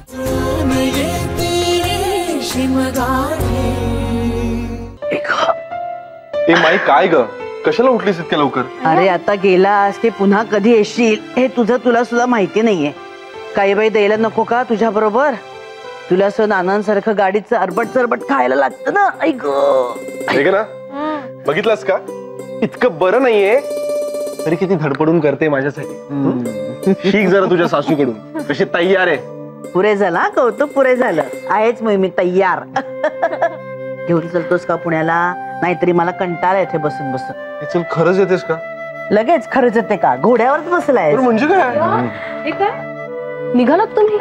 ए माई काय ग, कशाला उठलीस इतक्या लवकर? अरे आता गेलास की पुन्हा कधी येशील हे तुला सुद्धा माहिती नाहीये. काही बाई द्यायला नको का तुझ्या बरोबर? तुला असं नानांसारखं गाडीचं अरबट चरबट खायला लागतं ना. ऐक ना, बघितलंस का इतकं बरं नाहीये तरी किती धडपडून करते माझ्यासाठी. शिक जरा तुझ्या सासूकडून कशी तयार आहे. पुरे झाला कौतुक, पुरे झालं. आहेच मी तयार. घेऊन चलतोस का पुण्याला? नाहीतरी मला कंटाळा येते बसून बसून. चल खरंच येतेस का? लगेच खरंच येते का? घोड्यावरच बसलाय म्हणजे काय? निघालात तुम्ही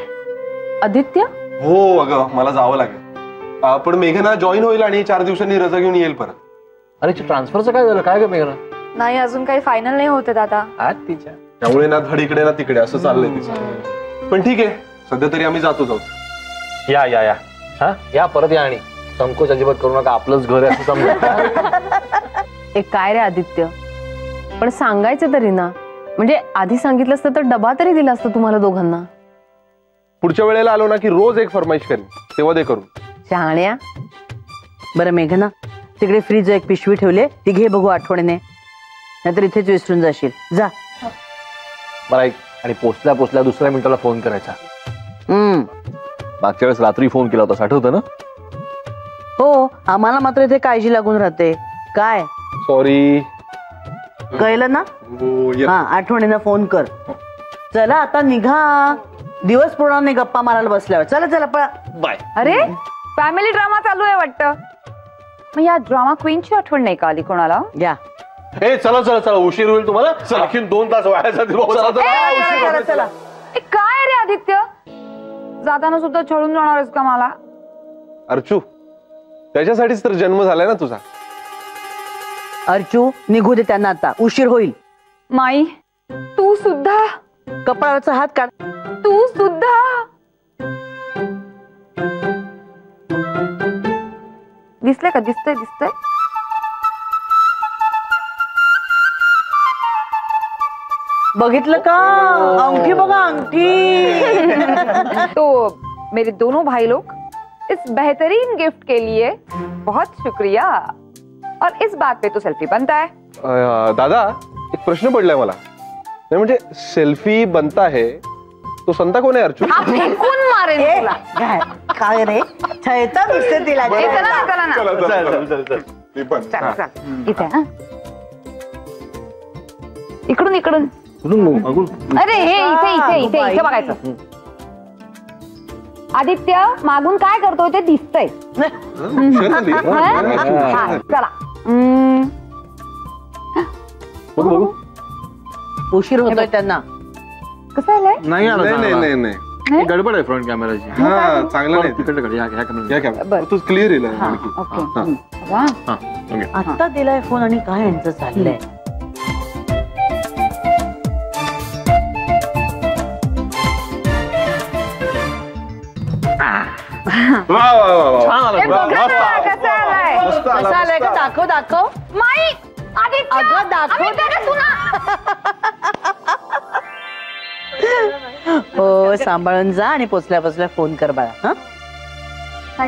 आदित्य? हो अगं मला जावं लागेल. पण मेघना जॉईन होईल आणि 4 दिवसांनी रजा घेऊन येईल परत. अरे ट्रान्सफरचं काय झालं? काय ग मेघना? नाही अजून काही फायनल नाही होते दादा. आज तिच्या त्यामुळे ना धड इकडे ना तिकडे असं चाललंय तिचं. पण ठीक आहे, सध्या तरी आम्ही जाऊ. या या या हा या परत या आणि संकोच अजिबात करू नका. आपलंच घर आहे असं समजा. एक काय रे आदित्य, पण सांगायचं तरी ना. म्हणजे आधी सांगितलं असतं तर डबा तरी दिला असतं तुम्हाला दोघांना. पुढच्या वेळेला आलो ना की रोज एक फरमाईश करेन, तेव्हा दे करून. शहाण्या. बरं मेघना, तिकडे फ्रीज एक पिशवी ठेवले, ती घे बघू आठवणीने, नाहीतर इथेच विसरून जाशील. जा. मला एक आणि पोचल्या दुसऱ्या मिनिटाला फोन करायचा. मागच्या वेळेस रात्री फोन केला होता, आठवतं ना? हो, आम्हाला मात्र इथे काळजी लागून राहते. काय सॉरी, कळलं ना? हा, आठवणीनं फोन कर. चला आता निघा, दिवस पूर्ण गप्पा मारायला बसल्यावर. चला चला पळा. बाय. अरे फॅमिली ड्रामा चालू आहे वाटतं. मग या ड्रामा क्वीनची आठवण नाही का आली कोणाला? या. हे चला उशीर होईल तुम्हाला. आणखीन 2 तास वाया जातील. चला. काय रे आदित्य, जाताना सुद्धा छळून जाणार आहेस का मला? अर्चू, त्याच्यासाठीच तर जन्म झालाय ना तुझा. अर्चू, निघू दे त्यांना आता, उशीर होईल. माई तू सुद्धा. कपाळावरचा हात काढ. तू सुद्धा. दिसले का? दिसतंय. बघितलं का? अंगठी बघा, अंगठी. तो मेरे दोनों भाई लोग इस बेहतरीन गिफ्ट के लिए बहुत शुक्रिया. और इस बात पे तो सेल्फी बनता है. दादा, एक प्रश्न पडलाय मला. नाही म्हणजे सेल्फी बनता है तो संता कोण आहे? अर्चू. फेकून मारेन तुला. काय रे छळता नुसते तिला. चला ना. चल. इथे इकडून. अरे हे इथे बघायचं. आदित्य मागून काय करतोय ते दिसतंय. चला. बघू. उशीर होतोय त्यांना. कसं आलंय? नाही गडबड आहे फ्रंट कॅमेराची. हा, चांगलं नाही. तिकडे तू क्लिअर येईल. आता दिलाय फोन आणि काय यांचं चाललंय? कसं आलंय का? दाखव. माई आदित्य, अगं दाखव. हो, सांभाळून जा आणि पोचल्या फोन कर बाळा. हा,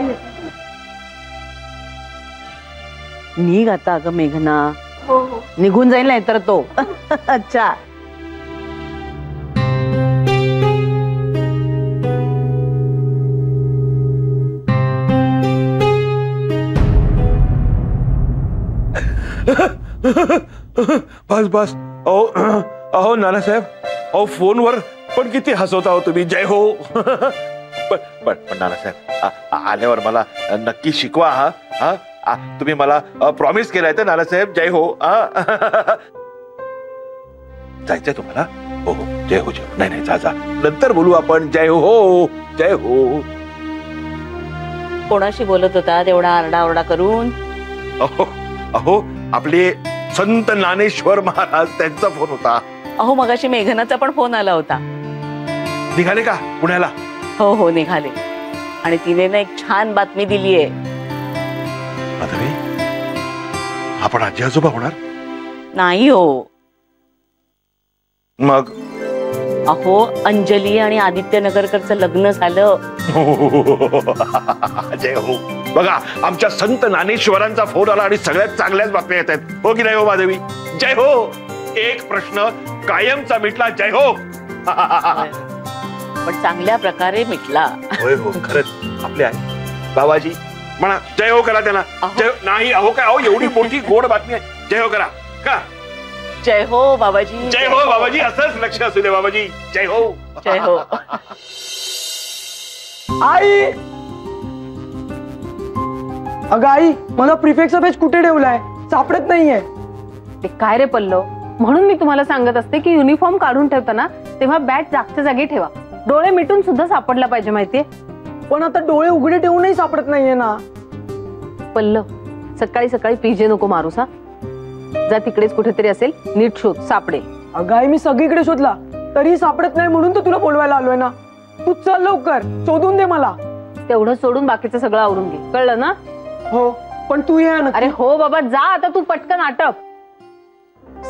निघ आता. अगं मेघना, निघून जाईल नाही तर तो. अच्छा. बस. अहो नानासाहेब, अहो फोनवर पण किती हसवता हो तुम्ही. जय हो. पण नानासाहेब, आल्यावर मला नक्की शिकवा. हा तुम्ही मला प्रॉमिस केलाय तर नानासाहेब. जय हो. जायचंय तुम्हाला? हो. जय हो. नाही जा. नंतर बोलू आपण. जय हो. जय हो. कोणाशी बोलत होता तेवढा आरडाओरडा करून? अहो आपले संत ज्ञानेश्वर महाराज, त्यांचा फोन होता. अहो मगाशी मेघनाचा पण फोन आला होता. निघाले का पुण्याला? हो निघाले. आणि तिने ना एक छान बातमी दिलीये. माधवी, आपण आजी आजोबा होणार? नाही हो. मग अहो अंजली आणि आदित्य नगरकरचं लग्न झालं. जय हो. बघा आमच्या संत ज्ञानेश्वरांचा फोन आला आणि सगळ्यात चांगल्याच बातम्या येत आहेत. हो की नाही हो महादेवी? जय हो. एक प्रश्न कायमचा मिटला. जय हो. पण चांगल्या प्रकारे मिटला. होय हो खरंच. आपले आहे बाबाजी म्हणा जय हो करा त्यांना. जय नाही अहो काय अहो एवढी मोठी गोड बातमी आहे. जय हो करा का? जय हो बाबाजी. जय हो बाबाजी. असंच लक्ष असू दे बाबाजी. जय हो. जय हो. आई अगं आई मला प्रिफेक्टचा पेज कुठे ठेवलाय सापडत नाहीये. ते काय रे पल्लव, म्हणून मी तुम्हाला सांगत असते की युनिफॉर्म काढून ठेवताना तेव्हा बॅट जागच्या जागी ठेवा. डोळे मिटून सुद्धा सापडला पाहिजे माहितीये. पण आता डोळे उघडे ठेवूनही सापडत नाहीये ना. पल्लव सकाळी सकाळी पीजे नको मारूस हा. जा तिकडेच कुठेतरी असेल, नीट शोध, सापडे. अगं आई मी सगळीकडे शोधला तरी सापडत नाही म्हणून तर तुला बोलवायला आलोय ना. तू चल लवकर शोधून दे मला. तेवढं सोडून बाकीचं सगळं आवरून घे, कळलं ना? हो पण तू ये ना. अरे हो बाबा जा आता, तू पटकन आटप.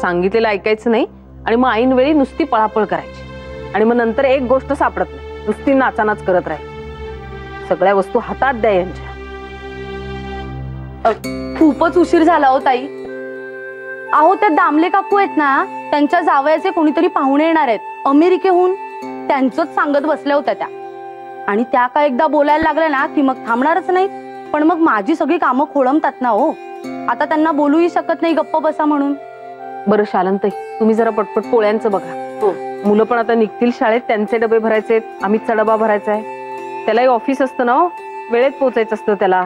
सांगितलेलं ऐकायचं नाही आणि मग ऐन वेळी नुसती पळापळ करायची आणि मग नंतर एक गोष्ट सापडत नाही, नुसती नाचानाच करत राहील. सगळ्या वस्तू हातात द्या यांच्या. खूपच उशीर झाला हो ताई. अहो त्या दामले काकू आहेत ना, त्यांच्या जावयाचे कोणीतरी पाहुणे येणार आहेत अमेरिकेहून. त्यांचंच सांगत बसल्या होत्या त्या. आणि त्या का एकदा बोलायला लागल्या ना की मग थांबणारच नाही. पण मग माझी सगळी कामं खोळंबतात ना हो. आता त्यांना बोलूही शकत नाही गप्प बसा म्हणून. बरं शालंताई, तुम्ही जरा पटपट पोळ्यांचं बघा. हो. मुलं पण आता निघतील शाळेत, त्यांचे डबे भरायचे, अमितचा डबा भरायचा आहे. त्यालाही ऑफिस असतं ना हो, वेळेत पोहोचायचं असतं त्याला.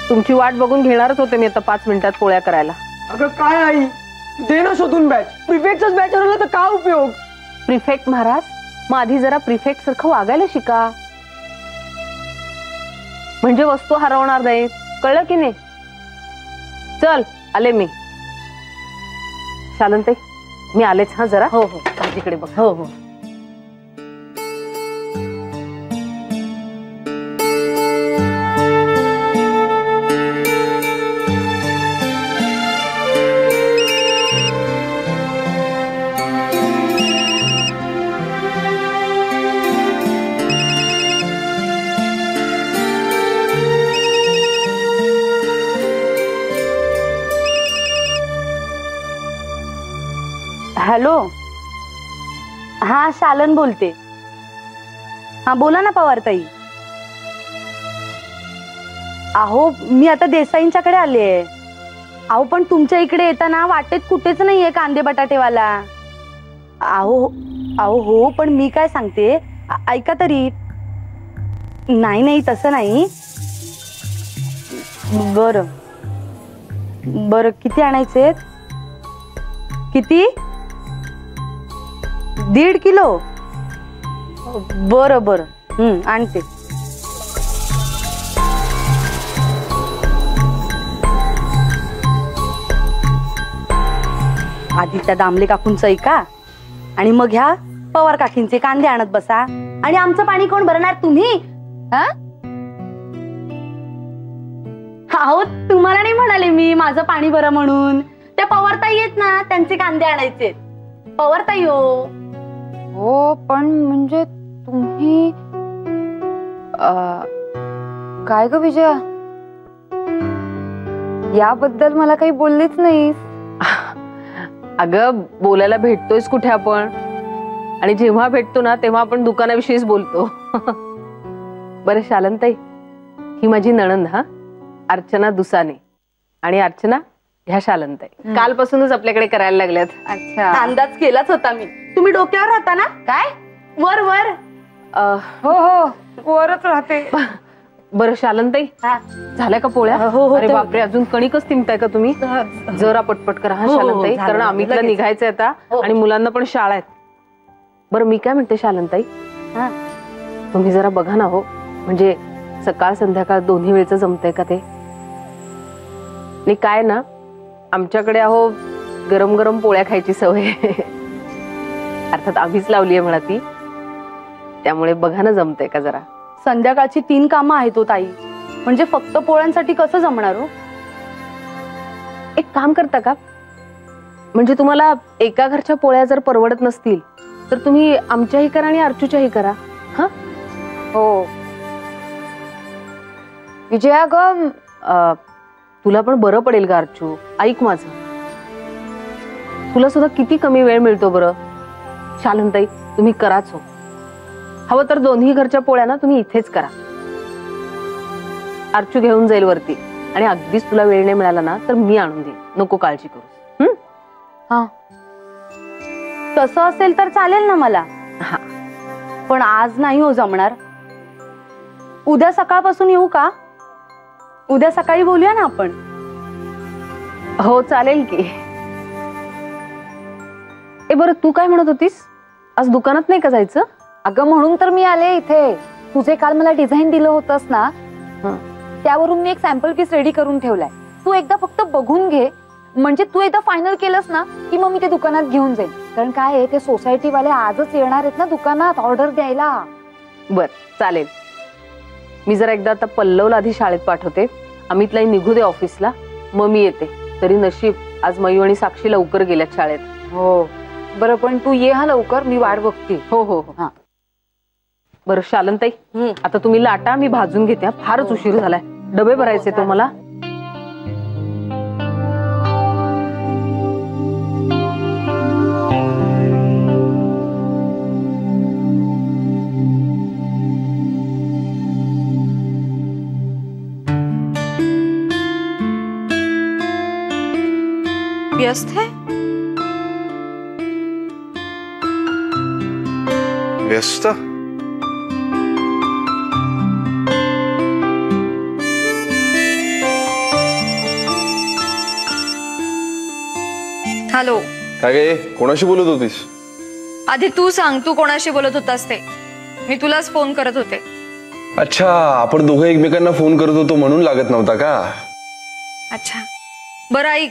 तुमची वाट बघून घेणारच होते मी आता 5 मिनिटात पोळ्या करायला. अगं काय आई दे ना शोधून बॅच. प्रिफेक्टचाच बॅच आणला तर काय उपयोग. प्रिफेक्ट महाराज, मग आधी जरा प्रिफेक्ट सारखं वागायला शिका, म्हणजे वस्तू हरवणार नाही. कळलं की नाही? चल आले मी. शालंताई मी आलेच हा जरा. हो हो तिकडे बघ. हो हो. हॅलो, हा शालन बोलते. हा बोला ना पवार ताई. अहो मी आता देसाईंच्याकडे आले. अहो पण तुमच्या इकडे येताना वाटेत कुठेच नाहीये कांदे बटाटेवाला. अहो अहो हो पण मी काय सांगते ऐका तरी. नाही नाही तसं नाही. बरं बरं किती आणायचे? किती? 1.5 किलो. बरं बरं आणते. आधी त्या दामले काकूंचं ऐका आणि मग ह्या पवार काकींचे कांदे आणत बसा. आणि आमचं पाणी कोण भरणार? तुम्ही? अहो तुम्हाला नाही म्हणाले मी माझं पाणी भरा म्हणून. त्या पवारताई आहेत ना, त्यांचे कांदे आणायचे. पवारताई हो. हो पण म्हणजे तुम्ही काय ग विजया, याबद्दल मला काही बोललीच नाही. अगं बोलायला भेटतोयच कुठे आपण, आणि जेव्हा भेटतो ना तेव्हा आपण दुकानाविषयीच बोलतो. बरं शालंताई, ही माझी नणंद हा अर्चना दुसाने. आणि अर्चना ह्या शालंताई कालपासूनच आपल्याकडे करायला लागल्यात. अच्छा, अंदाज केलाच होता मी. तुम्ही डोक्यावर राहता ना? काय वर वर? हो हो वरच राहते. बरं शालंताई, झाल्या का पोळ्या? अरे बापरे, अजून कणिकच तिंबताय का तुम्ही? जरा पटपट करा हा शालंताई, कारण अमितला निघायचंय आता आणि मुलांना पण शाळा आहेत. बरं मी काय म्हणते शालंताई, तुम्ही जरा बघा ना हो, म्हणजे सकाळ संध्याकाळ दोन्ही वेळचं जमतंय का ते? नाही काय ना, आमच्याकडे अहो गरम गरम पोळ्या खायची सवय. अर्थात आम्हीच लावलीये म्हणा ती, त्यामुळे बघा ना जमतंय का जरा. संध्याकाळची 3 कामं आहेत हो ताई, म्हणजे फक्त पोळ्यांसाठी कसं जमणार हो? एक काम करता का, म्हणजे तुम्हाला एका घरच्या पोळ्या जर परवडत नसतील तर तुम्ही आमच्याही करा आणि अर्चूच्याही करा. हा हो विजया ग, तुला पण बरं पडेल का अर्चू? ऐक माझं, तुला सुद्धा किती कमी वेळ मिळतो बरं. शालनताई तुम्ही कराच हो. हवं तर दोन्ही घरच्या पोळ्या ना तुम्ही इथेच करा. अर्चू घेऊन जाईल वरती आणि अगदीच तुला वेळ नाही मिळाला ना तर मी आणून देईन, नको काळजी करू. हा तसं असेल तर चालेल ना मला. हा पण आज नाही हो जमणार. उद्या सकाळपासून येऊ का? उद्या सकाळी बोलूया ना आपण. हो चालेल की. ए बरं तू काय म्हणत होतीस? आज दुकानात नाही का जायचं? अगं म्हणून तर मी आले इथे. तुझे काल मला डिझाईन दिलं होतंस ना, त्यावरून मी एक सॅम्पल पीस रेडी करून ठेवलाय. तू एकदा फक्त बघून घे, म्हणजे तू एकदा फायनल केलंस ना की मग मी ते दुकानात घेऊन जाईल. कारण काय आहे, ते सोसायटी वाले आजच येणार आहेत ना दुकानात ऑर्डर द्यायला. बर चालेल. मी जरा एकदा आता पल्लवला आधी शाळेत पाठवते, अमितलाही निघू दे ऑफिसला, मग मी येते. तरी नशीब आज मयू आणि साक्षी लवकर गेल्यात शाळेत. हो बरं, पण तू ये हा लवकर, मी वाट बघते. हो हो हो. हा बरं शालनताई, आता तुम्ही लाटा, मी भाजून घेते. फारच उशीर झालाय, डबे भरायचे तो मला. व्यस्त है? व्यस्त? हॅलो. काय गे, कोणाशी बोलत होतीस? आधी तू सांग, तू कोणाशी बोलत होतास ते? मी तुलाच फोन करत होते. अच्छा, आपण दोघं एकमेकांना फोन करत होतो म्हणून लागत नव्हता का? अच्छा बरं ऐक,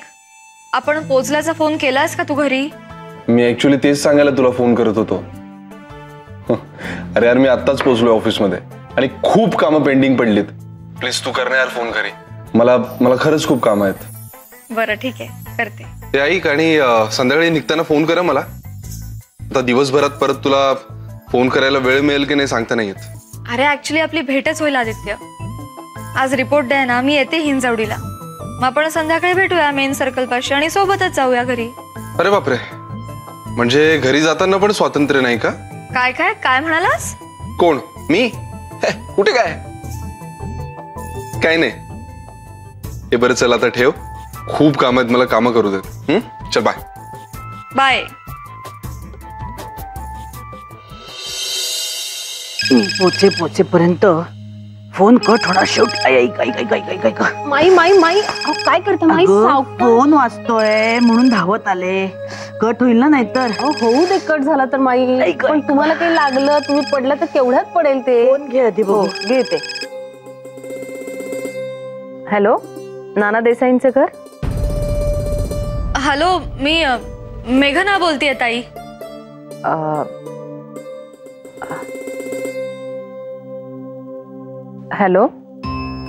आपण पोचल्याचा फोन केलास का तू घरी? मी ऍक्च्युली तेच सांगायला तुला फोन करत होतो. अरे यार, मी आत्ताच पोहोचलोय ऑफिस मध्ये आणि खूप कामं पेंडिंग पडलीत. प्लीज तू कर ना यार फोन घरी. मला खरंच खूप काम आहेत. बरं ठीक आहे, करते. ते ऐक, आणि संध्याकाळी निघताना फोन करा मला. आता दिवसभरात परत तुला फोन करायला वेळ मिळेल की नाही सांगता नाही येत. अरे ऍक्च्युली आपली भेटच होईल आदित्य. आज रिपोर्ट द्या ना, मी येते हिंजवडीला. मग आपण संध्याकाळी भेटूया मेन सर्कल पाशी आणि सोबतच जाऊया घरी. अरे बापरे, म्हणजे घरी जाताना पण स्वातंत्र्य नाही का? काय काय काय म्हणालास? कोण, मी? कुठे काय नाही. हे बरं, चल आता ठेव, खूप काम आहेत मला, कामं करू देत. चल बाय. बाय. पोचेपर्यंत फोन कट होणार शेवटी. माई माई माई, काय करता माई? फोन वाजतोय म्हणून धावत आले. कट होईल ना नाहीतर. होऊ दे, कट झाला तर माई. पण तुम्हाला काही लागलं, तुम्ही पडला तर केवढ्यात पडेल ते. फोन घे आधी. हो घेते. हॅलो, नाना देसाईंचं घर? हॅलो, मी मेघना बोलतेय ताई. हॅलो.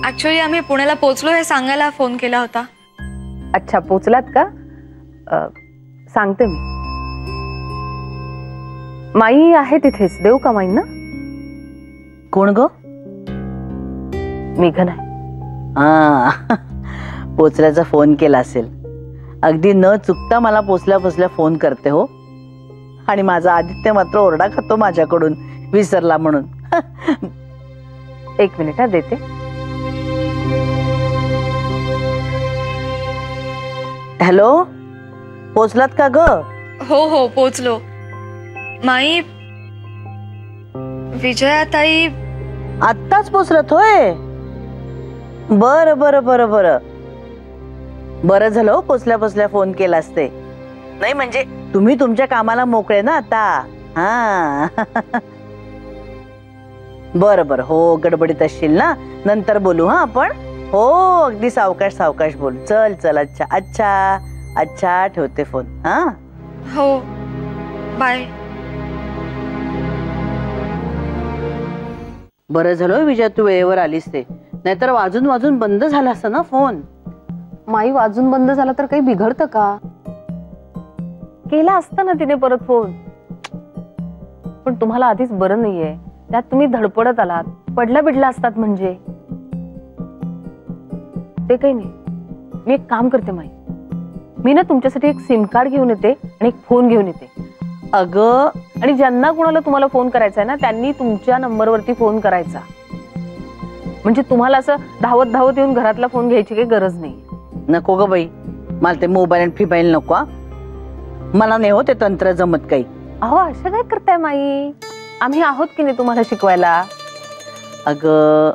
ऍक्च्युली आम्ही पुण्याला पोहोचलो हे सांगायला फोन केला होता. अच्छा, पोचलात का? सांगते मी. माई आहे तिथेच, देऊ का माईंना? कोण ग? मेघना. पोचल्याचा फोन केला असेल. अगदी न चुकता मला पोचल्या फोन करते हो. आणि माझा आदित्य मात्र ओरडा खातो माझ्याकडून, विसरला म्हणून. एक मिनिट देते. हॅलो, पोचलात का ग? हो हो पोचलो. माई, विजया ताई आत्ताच पोचलात होय? बर बर बर बर बरं झालं हो, पोचल्या फोन केला असते. नाही म्हणजे तुम्ही तुमच्या कामाला मोकळे ना आता. हा बर बर, हो गडबडीत असशील ना, नंतर बोलू हा आपण. हो अगदी सावकाश सावकाश बोल. चल चल. अच्छा अच्छा अच्छा, ठेवते फोन. हा हो, बाय. बरं झालं विजय तू वेळेवर आलीस ते, नाहीतर वाजून वाजून बंद झाला असता ना फोन. माई, वाजून बंद झाला तर काही बिघडतं का? केला असता ना तिने परत फोन. पण तुम्हाला आधीच बरं नाहीये, त्यात तुम्ही धडपडत आलात, पडला बिडला असतात म्हणजे. ते काही नाही, मी एक काम करते माई, मी ना तुमच्यासाठी एक सिम कार्ड घेऊन येते आणि एक फोन घेऊन येते. अगं आणि ज्यांना कोणाला तुम्हाला फोन करायचा आहे ना, त्यांनी तुमच्या नंबरवरती फोन करायचा. म्हणजे तुम्हाला असं धावत धावत येऊन घरातला फोन घ्यायची काही गरज नाही. नको ग बाई, मला ते मोबाईल आणि फिबाईल नको हा. मला नाही हो ते तंत्र जमत काही. अहो असं काय करताय माई, आम्ही आहोत की नाही तुम्हाला शिकवायला. अगं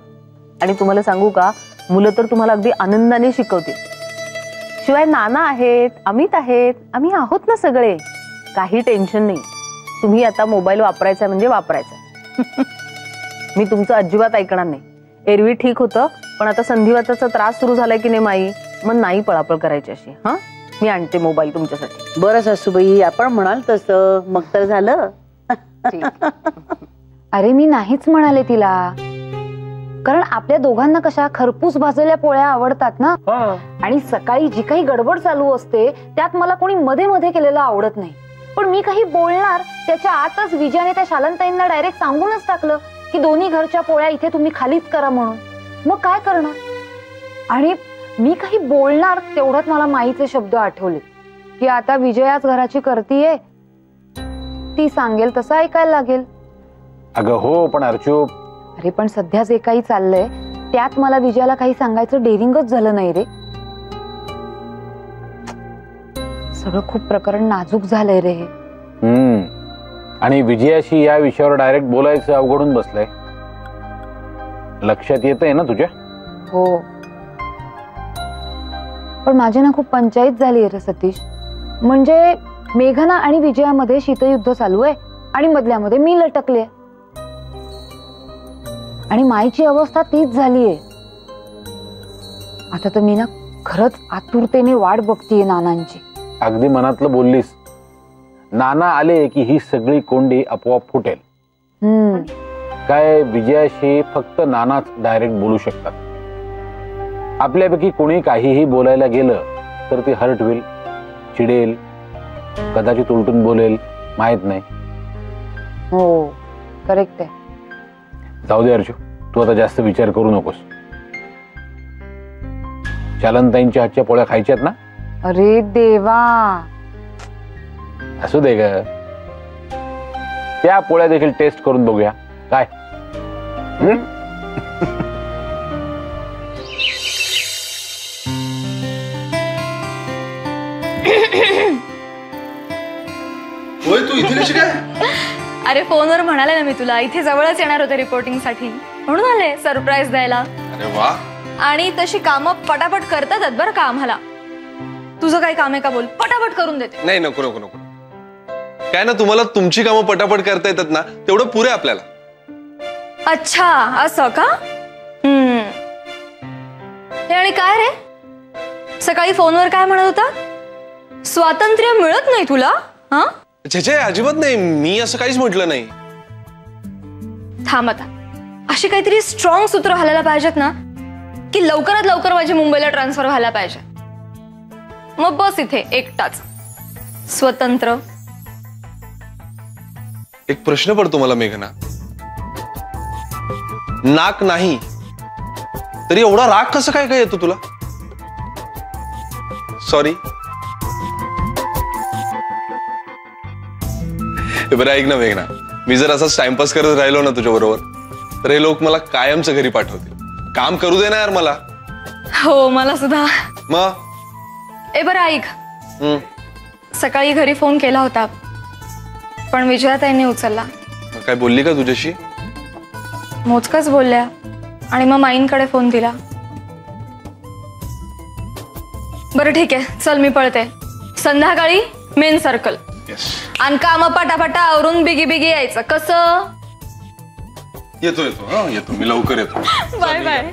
आणि तुम्हाला सांगू का, मुलं तर तुम्हाला अगदी आनंदाने शिकवतील. शिवाय नाना आहेत, अमित आहेत, आम्ही आहोत ना सगळे, काही टेन्शन नाही. तुम्ही आता मोबाईल वापरायचा म्हणजे वापरायचा. मी तुमचं अजिबात ऐकणार नाही. एरवी ठीक होतं, पण आता संधिवाताचा त्रास सुरू झालाय की नाही माई, मग नाही पळापळ करायची अशी. हा, मी आणते मोबाईल तुमच्यासाठी. बरं सासूबाई, आपण म्हणाल तसं मग तर झालं. अरे मी नाहीच म्हणाले तिला, कारण आपल्या दोघांना कशा खरपूस भाजलेल्या पोळ्या आवडतात ना. आणि सकाळी जी काही गडबड चालू असते त्यात मला कोणी मध्ये मध्ये केलेलं आवडत नाही. पण मी काही बोलणार त्याच्या आतच विजयाने त्या शालनताईंना डायरेक्ट सांगूनच टाकलं की दोन्ही घरच्या पोळ्या इथे तुम्ही खालीच करा म्हणून. मग काय करणार. आणि मी काही बोलणार तेवढ्यात मला माईचे शब्द आठवले की आता विजयाच घराची करतीये, ती सांगेल तसं ऐकायला लागेल. अगं हो, पण अर्चू, अरे पण सध्या जे काही चाललंय त्यात मला विजयाला काही सांगायचं डेअरिंगच झालं नाही रे. सगळं खूप प्रकरण नाजूक झालंय रे. आणि विजयाशी या विषयावर डायरेक्ट बोलायचं अवघडून बसलंय. लक्षात येतंय ना तुझ्या? हो, पण माझी ना खूप पंचायत झाली रे सतीश. म्हणजे मेघना आणि विजयामध्ये शीतयुद्ध चालू आहे आणि मधल्यामध्ये मी लटकले. आणि माईची अवस्था तीच झालीये. आता तर मी ना खरंच आतुरतेने वाट बघतीये नानांची. अगदी मनातलं बोललीस. नाना आले की ही सगळी कोंडी आपोआप फुटेल. काय विजयाशी फक्त नानाच डायरेक्ट बोलू शकतात. आपल्यापैकी कोणी काहीही बोलायला गेलं तर ती हर्ट होईल, चिडेल, कदाचित उलटून बोलेल, माहित नाही. हो करेक्ट आहे. जाऊ दे अर्जू, तू आता जास्त विचार करू नकोस. शालनताईंच्या हातच्या पोळ्या खायच्यात ना? अरे देवा, असू दे ग, त्या पोळ्या देखील टेस्ट करून बघूया काय. तू इथे कशी काय? अरे फोनवर म्हणाले ना मी तुला, इथे जवळच येणार होते रिपोर्टिंग साठी, म्हणून आले सरप्राईज द्यायला. अरे वा. आणि तशी कामं पटापट करतात बरं का आम्हाला. तुझं काही काम आहे का बोल, पटापट करून देते. नाही नको नको नको. काय ना, तुम्हाला तुमची कामं पटापट करता येतात ना, तेवढं पुरे आपल्याला. अच्छा असं का? हे आणि काय रे, सकाळी फोनवर काय म्हणत होता? स्वातंत्र्य मिळत नाही तुला? हा छे, अजिबात नाही, मी असं काहीच म्हटलं नाही. थांब आता, अशी काहीतरी स्ट्रॉंग सूत्र घालायला पाहिजेत ना, की लवकरात लवकर माझी मुंबईला ट्रान्सफर व्हायला पाहिजे. मग बस इथे एकटाच स्वतंत्र. एक प्रश्न पडतो मला मेघना, नाक नाही तरी एवढा राग कसं काय काय येतो तुला? सॉरी. बरं ऐक ना मेघना, मी जर असाच टाइमपास करत राहिलो ना तुझ्या बरोबर, तर हे लोक मला कायमचं घरी पाठवतील. काम करू दे ना यार मला. हो मला सुद्धा. मग ए बरं ऐक, सकाळी घरी फोन केला होता पण विजयाताईंनी उचलला. काय बोलली का तुझ्याशी? मोजकाच बोलल्या आणि मग माईंकडे फोन दिला. बरं ठीक आहे, चल मी पळते. संध्याकाळी मेन सर्कल आणि काम पटापटा आवरून बिगी बिगी यायचं. कसं? येतो येतो हा येतो, मी लवकर येतो. Bye bye.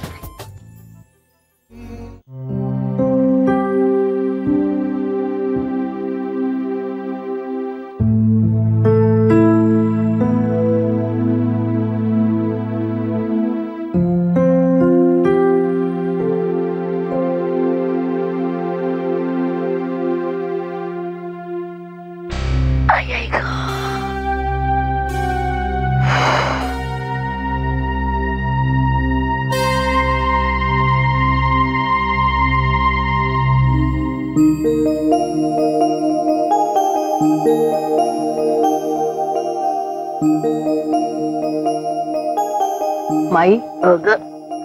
माई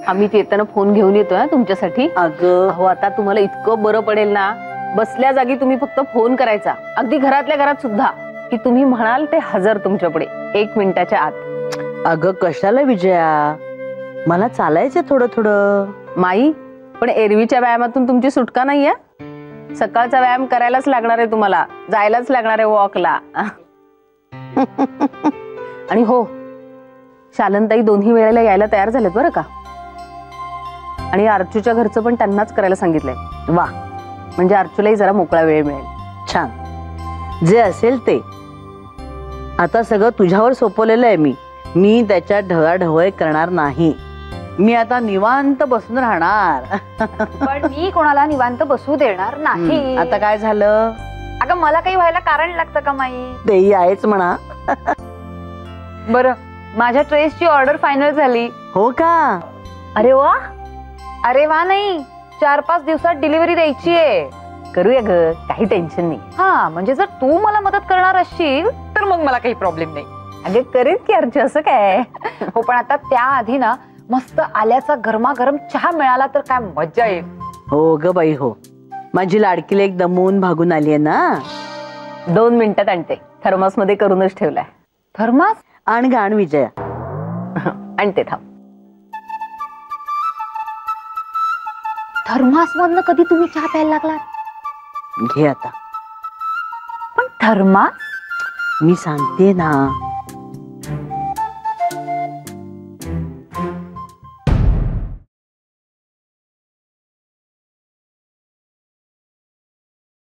आम्ही येताना फोन घेऊन येतोय हा तुमच्यासाठी. अगं अहो आता तुम्हाला इतकं बरं पडेल ना, बसल्या जागी तुम्ही फक्त फोन करायचा, अगदी घरातल्या घरात सुद्धा, की तुम्ही म्हणाल ते हजर तुमच्या पुढे 1 मिनिटाच्या आत. अगं कशाला विजया, मला चालायचं थोडं थोडं. माई पण एरवीच्या व्यायामातून तुमची सुटका नाहीये. सकाळचा व्यायाम करायलाच लागणार आहे तुम्हाला, जायलाच लागणार आहे वॉकला. आणि हो, शालनताई दोन्ही वेळेला यायला तयार झालेत बरं का. आणि अर्चूच्या घरचं पण त्यांनाच करायला सांगितलंय. वा, म्हणजे अर्चूलाही जरा मोकळा वेळ मिळेल. छान. जे असेल ते आता सगळं तुझ्यावर सोपवलेलं आहे. मी त्याच्यात ढवळाढवळ करणार नाही. मी आता निवांत बसून राहणार. पण मी कोणाला निवांत बसू देणार नाही. आता काय झालं? अगं मला काही व्हायला कारण लागतं का माई? तेही आहेच म्हणा. बरं, माझ्या ट्रेसची ऑर्डर फायनल झाली. हो का? अरे वा. अरे वा नाही, 4-5 दिवसात डिलिव्हरी द्यायची आहे. करूया ग, काही टेन्शन नाही. हा, म्हणजे जर तू मला मदत करणार असशील तर मग मला काही प्रॉब्लेम नाही. अगं करेन की अर्चू, असं काय. हो, पण आता त्याआधी ना मस्त आल्याचा गरमागरम चहा मिळाला तर काय मजा येईल. हो ग बाई हो, माझी लाडकीला एक दमवून भागून आली आहे ना. 2 मिनिटात आणते, थर्मास मध्ये करूनच ठेवलाय. थर्मास? आण ग आण विजया. आणते, थांब. थर्मास मधनं कधी तुम्ही चहा प्यायला लागला? घे आता. पण थर्मास? मी सांगते ना,